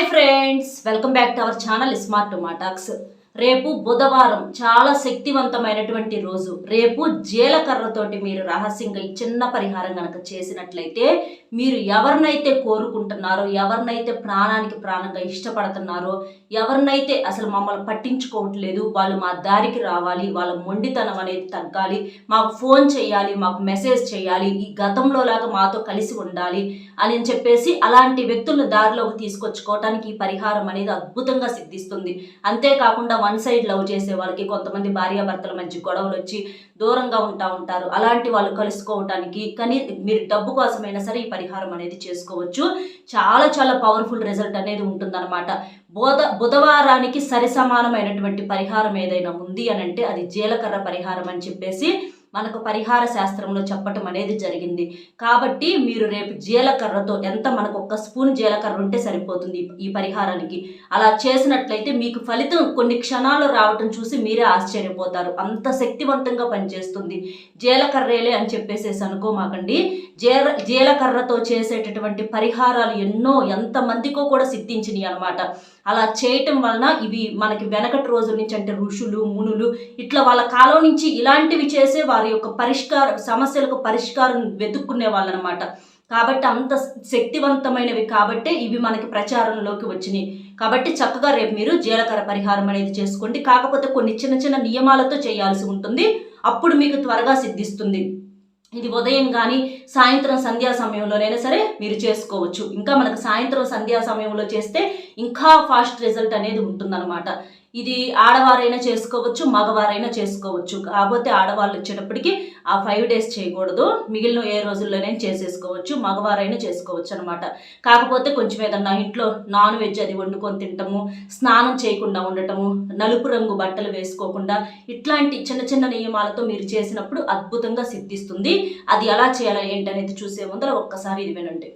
Hi friends, welcome back to our channel smart talks. రేపు బుధవారం, చాలా శక్తివంతమైనటువంటి రోజు. రేపు జీలకర్రతోటి మీరు రహస్యంగా ఈ చిన్న పరిహారం కనుక చేసినట్లయితే మీరు ఎవరినైతే కోరుకుంటున్నారో, ఎవరినైతే ప్రాణానికి ప్రాణంగా ఇష్టపడుతున్నారో, ఎవరినైతే అసలు మమ్మల్ని పట్టించుకోవట్లేదు, వాళ్ళు మా దారికి రావాలి, వాళ్ళ మొండితనం అనేది తగ్గాలి, మాకు ఫోన్ చేయాలి, మాకు మెసేజ్ చేయాలి, ఈ గతంలో లాగా మాతో కలిసి ఉండాలి అని చెప్పేసి అలాంటి వ్యక్తులను దారిలోకి తీసుకొచ్చుకోవటానికి ఈ పరిహారం అనేది అద్భుతంగా సిద్ధిస్తుంది. అంతేకాకుండా వన్ సైడ్ లవ్ చేసే వాళ్ళకి, కొంతమంది భార్యాభర్తల మధ్య గొడవలు వచ్చి దూరంగా ఉంటారు, అలాంటి వాళ్ళు కలుసుకోవటానికి, కానీ మీరు డబ్బు కోసమైనా సరే ఈ పరిహారం అనేది చేసుకోవచ్చు. చాలా చాలా పవర్ఫుల్ రిజల్ట్ అనేది ఉంటుందన్నమాట. బుధవారానికి సరిసమానమైనటువంటి పరిహారం ఏదైనా ఉంది అని అంటే అది జీలకర్ర పరిహారం అని చెప్పేసి మనకు పరిహార శాస్త్రంలో చెప్పటం అనేది జరిగింది. కాబట్టి మీరు రేపు జీలకర్రతో, ఎంత మనకు ఒక్క స్పూన్ జీలకర్ర ఉంటే సరిపోతుంది ఈ పరిహారానికి. అలా చేసినట్లయితే మీకు ఫలితం కొన్ని క్షణాలు రావటం చూసి మీరే ఆశ్చర్యపోతారు. అంత శక్తివంతంగా పనిచేస్తుంది. జీలకర్రేలే అని చెప్పేసేసి అనుకోమాకండి. జీలకర్రతో చేసేటటువంటి పరిహారాలు ఎన్నో, ఎంతమందికో కూడా సిద్ధించినాయి అనమాట. అలా చేయటం వలన ఇవి మనకి వెనకటి రోజుల నుంచి, అంటే ఋషులు, మునులు, ఇట్లా వాళ్ళ కాలం నుంచి ఇలాంటివి చేసే వారి యొక్క సమస్యలకు పరిష్కారం వెతుక్కునే వాళ్ళు అనమాట. కాబట్టి అంత శక్తివంతమైనవి కాబట్టే ఇవి మనకి ప్రచారంలోకి వచ్చినాయి. కాబట్టి చక్కగా రేపు మీరు జీలకర్ర పరిహారం అనేది చేసుకోండి. కాకపోతే కొన్ని చిన్న చిన్న నియమాలతో చేయాల్సి ఉంటుంది, అప్పుడు మీకు త్వరగా సిద్ధిస్తుంది. ఇది ఉదయం కానీ సాయంత్రం సంధ్యా సమయంలోనైనా సరే మీరు చేసుకోవచ్చు. ఇంకా మనకు సాయంత్రం సంధ్యా సమయంలో చేస్తే ఇంకా ఫాస్ట్ రిజల్ట్ అనేది ఉంటుందన్నమాట. ఇది ఆడవారైనా చేసుకోవచ్చు, మగవారైనా చేసుకోవచ్చు. కాకపోతే ఆడవాళ్ళు వచ్చేటప్పటికి ఆ 5 days చేయకూడదు, మిగిలిన ఏ రోజుల్లోనే చేసేసుకోవచ్చు, మగవారైనా చేసుకోవచ్చు అనమాట. కాకపోతే కొంచెం ఏదన్నా ఇంట్లో నాన్ వెజ్ అది వండుకొని తింటము, స్నానం చేయకుండా ఉండటము, నలుపు రంగు బట్టలు వేసుకోకుండా, ఇట్లాంటి చిన్న చిన్న నియమాలతో మీరు చేసినప్పుడు అద్భుతంగా సిద్ధిస్తుంది. అది ఎలా చేయాలి ఏంటనేది చూసే ముందర ఒక్కసారి ఇది వినండి.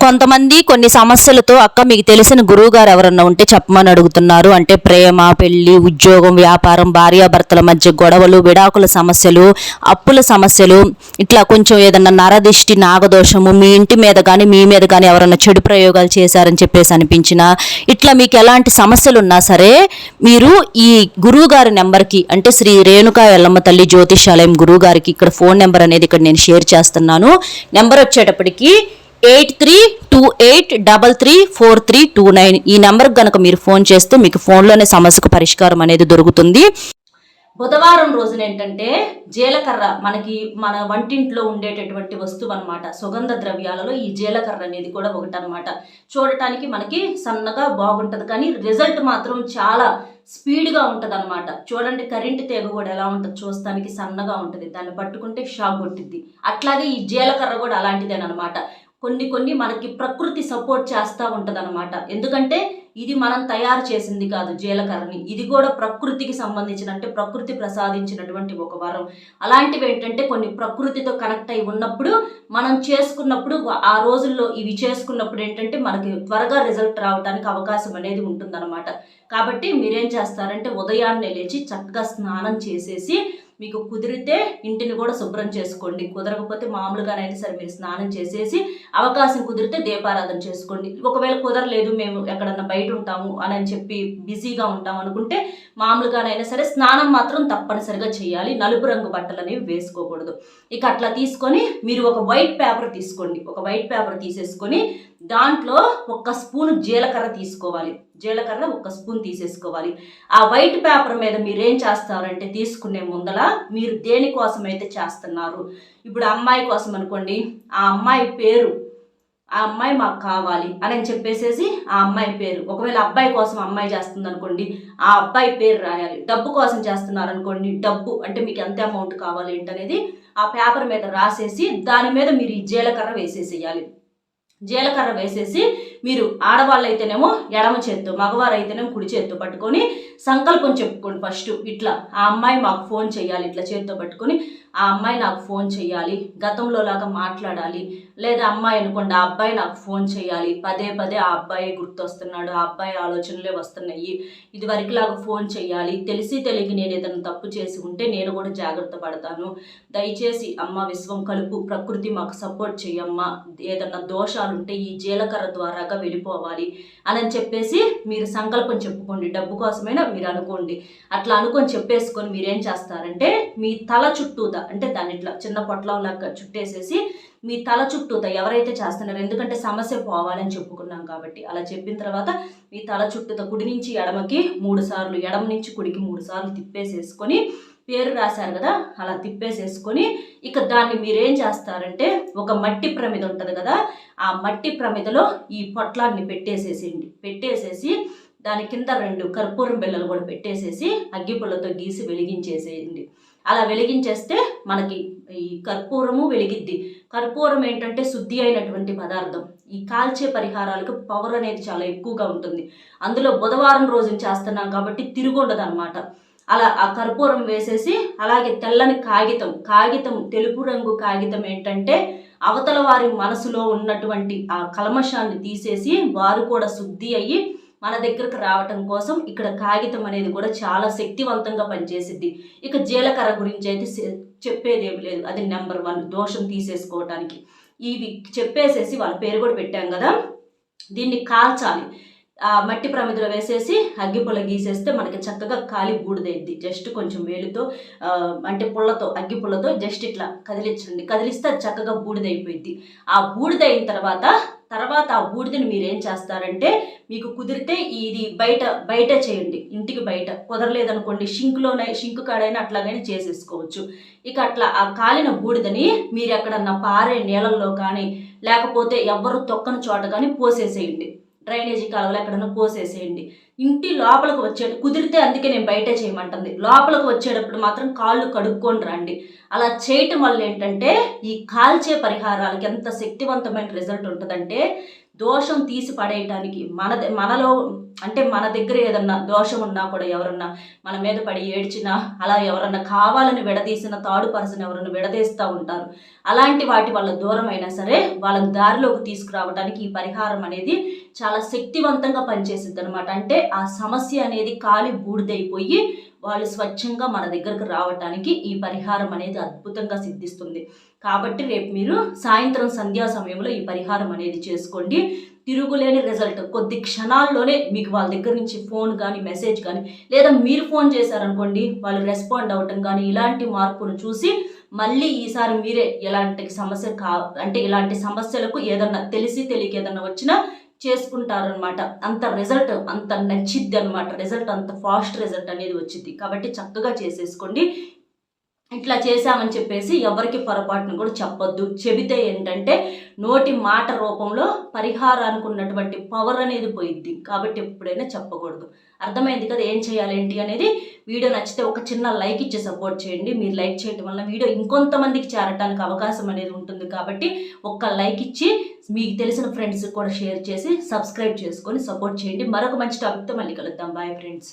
కొంతమంది కొన్ని సమస్యలతో, అక్క మీకు తెలిసిన గురువు గారు ఎవరన్నా ఉంటే చెప్పమని అడుగుతున్నారు. అంటే ప్రేమ, పెళ్లి, ఉద్యోగం, వ్యాపారం, భార్యాభర్తల మధ్య గొడవలు, విడాకుల సమస్యలు, అప్పుల సమస్యలు, ఇట్లా కొంచెం ఏదన్నా నరదిష్టి, నాగదోషము, మీ ఇంటి మీద కానీ మీ మీద కానీ ఎవరన్నా చెడు ప్రయోగాలు చేశారని చెప్పేసి అనిపించినా, ఇట్లా మీకు ఎలాంటి సమస్యలు ఉన్నా సరే మీరు ఈ గురువు గారి నెంబర్కి, అంటే శ్రీ రేణుకా ఎల్లమ్మ తల్లి జ్యోతిషాలయం గురువు గారికి ఇక్కడ ఫోన్ నెంబర్ అనేది ఇక్కడ నేను షేర్ చేస్తున్నాను. నెంబర్ వచ్చేటప్పటికి 8328334329. ఈ నెంబర్కి కనుక మీరు ఫోన్ చేస్తే మీకు ఫోన్లోనే సమస్యకు పరిష్కారం అనేది దొరుకుతుంది. బుధవారం రోజున ఏంటంటే జీలకర్ర మనకి మన వంటింట్లో ఉండేటటువంటి వస్తువు అనమాట. సుగంధ ద్రవ్యాలలో ఈ జీలకర్ర అనేది కూడా ఒకటి అనమాట. చూడటానికి మనకి సన్నగా బాగుంటుంది, కానీ రిజల్ట్ మాత్రం చాలా స్పీడ్గా ఉంటుంది అనమాట. చూడండి, కరెంటు తీగ కూడా ఎలా ఉంటుంది, చూస్తానికి సన్నగా ఉంటుంది, దాన్ని పట్టుకుంటే షాక్ కొట్టిద్ది. అట్లాగే ఈ జీలకర్ర కూడా అలాంటిదేనమాట. కొన్ని మనకి ప్రకృతి సపోర్ట్ చేస్తూ ఉంటుంది అనమాట. ఎందుకంటే ఇది మనం తయారు చేసింది కాదు జీలకర్రని, ఇది కూడా ప్రకృతికి సంబంధించిన, అంటే ప్రకృతి ప్రసాదించినటువంటి ఒక వరం. అలాంటివి ఏంటంటే కొన్ని ప్రకృతితో కనెక్ట్ అయి ఉన్నప్పుడు మనం చేసుకున్నప్పుడు, ఆ రోజుల్లో ఇవి చేసుకున్నప్పుడు ఏంటంటే మనకి త్వరగా రిజల్ట్ రావడానికి అవకాశం అనేది ఉంటుందన్నమాట. కాబట్టి మీరేం చేస్తారంటే ఉదయాన్నే లేచి చక్కగా స్నానం చేసేసి, మీకు కుదిరితే ఇంటిని కూడా శుభ్రం చేసుకోండి, కుదరకపోతే మామూలుగానైనా సరే మీరు స్నానం చేసేసి, అవకాశం కుదిరితే దీపారాధన చేసుకోండి. ఒకవేళ కుదరలేదు, మేము ఎక్కడన్నా బయట ఉంటాము అని చెప్పి బిజీగా ఉంటాం అనుకుంటే మామూలుగానైనా సరే స్నానం మాత్రం తప్పనిసరిగా చేయాలి. నలుపు రంగు బట్టలు అనేవి వేసుకోకూడదు. ఇక అట్లా తీసుకొని మీరు ఒక వైట్ పేపర్ తీసుకోండి. ఒక వైట్ పేపర్ తీసేసుకొని దాంట్లో 1 స్పూన్ జీలకర్ర తీసుకోవాలి. జీలకర్ర 1 స్పూన్ తీసేసుకోవాలి. ఆ వైట్ పేపర్ మీద మీరేం చేస్తారంటే, తీసుకునే ముందల మీరు దేనికోసం అయితే చేస్తున్నారు, ఇప్పుడు అమ్మాయి కోసం అనుకోండి, ఆ అమ్మాయి పేరు, ఆ అమ్మాయి మాకు కావాలి అని చెప్పేసేసి ఆ అమ్మాయి పేరు. ఒకవేళ అబ్బాయి కోసం అమ్మాయి చేస్తుంది అనుకోండి, ఆ అబ్బాయి పేరు రాయాలి. డబ్బు కోసం చేస్తున్నారు అనుకోండి, డబ్బు అంటే మీకు ఎంత అమౌంట్ కావాలి ఏంటనేది ఆ పేపర్ మీద రాసేసి దాని మీద మీరు ఈ జీలకర్ర వేసేసేయాలి. జీలకర్ర వేసేసి మీరు ఆడవాళ్ళు అయితేనేమో ఎడమ చేత్తో, మగవారు అయితేనేమో కుడి చేత్తో పట్టుకొని సంకల్పం చెప్పుకోండి. ఫస్ట్ ఇట్లా, ఆ అమ్మాయి మాకు ఫోన్ చేయాలి, ఇట్లా చేత్తో పట్టుకొని ఆ అమ్మాయి నాకు ఫోన్ చేయాలి, గతంలో లాగా మాట్లాడాలి. లేదా అమ్మాయి అనుకోండి, ఆ అబ్బాయి నాకు ఫోన్ చేయాలి, పదే పదే ఆ అబ్బాయి గుర్తొస్తున్నాడు, ఆ అబ్బాయి ఆలోచనలే వస్తున్నాయి, ఇది వరకులాగా ఫోన్ చేయాలి, తెలిసి తెలియక నేను ఏదైనా తప్పు చేసి ఉంటే నేను కూడా జాగ్రత్త పడతాను, దయచేసి అమ్మ విశ్వం కలుపు, ప్రకృతి మాకు సపోర్ట్ చేయమ్మా, ఏదన్నా దోషాలు ఉంటే ఈ జీలకర్ర ద్వారాగా వెళ్ళిపోవాలి అని చెప్పేసి మీరు సంకల్పం చెప్పుకోండి. డబ్బు కోసమైనా మీరు అనుకోండి. అట్లా అనుకొని చెప్పేసుకొని మీరేం చేస్తారంటే మీ తల చుట్టూతా, అంటే దాన్ని ఇట్లా చిన్న పొట్లంలాగా చుట్టేసేసి మీ తల చుట్టూతా ఎవరైతే చేస్తున్నారో, ఎందుకంటే సమస్య పోవాలని చెప్పుకున్నాం కాబట్టి, అలా చెప్పిన తర్వాత మీ తల చుట్టూతా కుడి నుంచి ఎడమకి 3 సార్లు, ఎడమ నుంచి కుడికి 3 సార్లు తిప్పేసేసుకొని, పేరు రాశారు కదా అలా తిప్పేసేసుకొని, ఇక దాన్ని మీరేం చేస్తారంటే ఒక మట్టి ప్రమిద ఉంటుంది కదా, ఆ మట్టి ప్రమిదలో ఈ పొట్లాన్ని పెట్టేసేసి దాని కింద 2 కర్పూరం బిళ్ళలు కూడా పెట్టేసేసి అగ్గిపుల్లతో గీసి వెలిగించేసేయండి. అలా వెలిగించేస్తే మనకి ఈ కర్పూరము వెలిగిద్ది. కర్పూరం ఏంటంటే శుద్ధి అయినటువంటి పదార్థం. ఈ కాల్చే పరిహారాలకు పవర్ అనేది చాలా ఎక్కువగా ఉంటుంది. అందులో బుధవారం రోజున చేస్తున్నాం కాబట్టి తిరుగుండదు అనమాట. అలా ఆ కర్పూరం వేసేసి, అలాగే తెల్లని కాగితం తెలుపు రంగు కాగితం ఏంటంటే అవతల వారి మనసులో ఉన్నటువంటి ఆ కల్మషాన్ని తీసేసి వారు కూడా శుద్ధి అయ్యి మన దగ్గరకు రావటం కోసం ఇక్కడ కాగితం అనేది కూడా చాలా శక్తివంతంగా పనిచేసిద్ది. ఇక జీలకర్ర గురించి అయితే చెప్పేది ఏమి లేదు, అది నెంబర్ 1 దోషం తీసేసుకోవటానికి. ఇవి చెప్పేసేసి వాళ్ళ పేరు కూడా పెట్టాం కదా, దీన్ని కాల్చాలి. ఆ మట్టి ప్రమిదలో వేసేసి అగ్గిపుల్ల గీసేస్తే మనకి చక్కగా కాలి బూడిదైద్ది. జస్ట్ కొంచెం వేలుతో అంటే పుల్లతో, అగ్గిపుల్లతో జస్ట్ ఇట్లా కదిలిస్తే అది చక్కగా బూడిదైపోయింది. ఆ బూడిదైన తర్వాత ఆ బూడిదని మీరు ఏం చేస్తారంటే, మీకు కుదిరితే ఇది బయట చేయండి, ఇంటికి బయట. కుదరలేదనుకోండి షింకు కాడైనా అట్లాగైనా చేసేసుకోవచ్చు. ఇక అట్లా ఆ కాలిన బూడిదని మీరు ఎక్కడన్నా పారే నీళ్ళల్లో కానీ, లేకపోతే ఎవ్వరు తొక్కని చోట కానీ పోసేసేయండి. డ్రైనేజీ కాలువలో ఎక్కడన్నా పోసేసేయండి. ఇంటి లోపలికి కుదిరితే, అందుకే నేను బయట చేయమంటుంది, లోపలికి వచ్చేటప్పుడు మాత్రం కాళ్ళు కడుక్కొని రండి. అలా చేయటం వల్ల ఏంటంటే ఈ కాల్చే పరిహారాలకి ఎంత శక్తివంతమైన రిజల్ట్ ఉంటుందంటే, దోషం తీసి పడేయటానికి మనలో అంటే మన దగ్గర ఏదన్నా దోషం ఉన్నా కూడా, ఎవరన్నా మన మీద పడి ఏడ్చినా, అలా ఎవరన్నా కావాలని విడదీసిన థర్డ్ పర్సన్ ఎవరన్నా విడదీస్తూ ఉంటారు. అలాంటి వాటి వల్ల దూరం అయినా సరే వాళ్ళని దారిలోకి తీసుకురావడానికి ఈ పరిహారం అనేది చాలా శక్తివంతంగా పనిచేసిద్ది అనమాట. అంటే ఆ సమస్య అనేది కాలి బూడిదైపోయి వాళ్ళు స్వచ్ఛంగా మన దగ్గరకు రావటానికి ఈ పరిహారం అనేది అద్భుతంగా సిద్ధిస్తుంది. కాబట్టి రేపు మీరు సాయంత్రం సంధ్యా సమయంలో ఈ పరిహారం అనేది చేసుకోండి. తిరుగులేని రిజల్ట్. కొద్ది క్షణాల్లోనే మీకు వాళ్ళ దగ్గర నుంచి ఫోన్ కానీ, మెసేజ్ కానీ, లేదా మీరు ఫోన్ చేశారనుకోండి వాళ్ళు రెస్పాండ్ అవ్వటం కానీ, ఇలాంటి మార్పును చూసి మళ్ళీ ఈసారి మీరే ఇలాంటి ఇలాంటి సమస్యలకు ఏదన్నా తెలిసి తెలియక ఏదన్నా వచ్చినా చేసుకుంటారనమాట. అంత రిజల్ట్ అంత నచ్చిద్ది అనమాట. రిజల్ట్ అంత ఫాస్ట్ రిజల్ట్ అనేది వచ్చింది. కాబట్టి చక్కగా చేసేసుకోండి. ఇట్లా చేశామని చెప్పేసి ఎవరికి పొరపాటును కూడా చెప్పొద్దు. చెబితే ఏంటంటే నోటి మాట రూపంలో పరిహారానికి ఉన్నటువంటి పవర్ అనేది పోయిద్ది. కాబట్టి ఎప్పుడైనా చెప్పకూడదు. అర్థమైంది కదా ఏం చేయాలి ఏంటి అనేది. వీడియో నచ్చితే ఒక చిన్న లైక్ ఇచ్చి సపోర్ట్ చేయండి. మీరు లైక్ చేయడం వల్ల వీడియో ఇంకొంతమందికి చేరటానికి అవకాశం అనేది ఉంటుంది. కాబట్టి ఒక్క లైక్ ఇచ్చి మీకు తెలిసిన ఫ్రెండ్స్ కూడా షేర్ చేసి సబ్స్క్రైబ్ చేసుకొని సపోర్ట్ చేయండి. మరొక మంచి టాపిక్తో మళ్ళీ కలుద్దాం. Bye friends.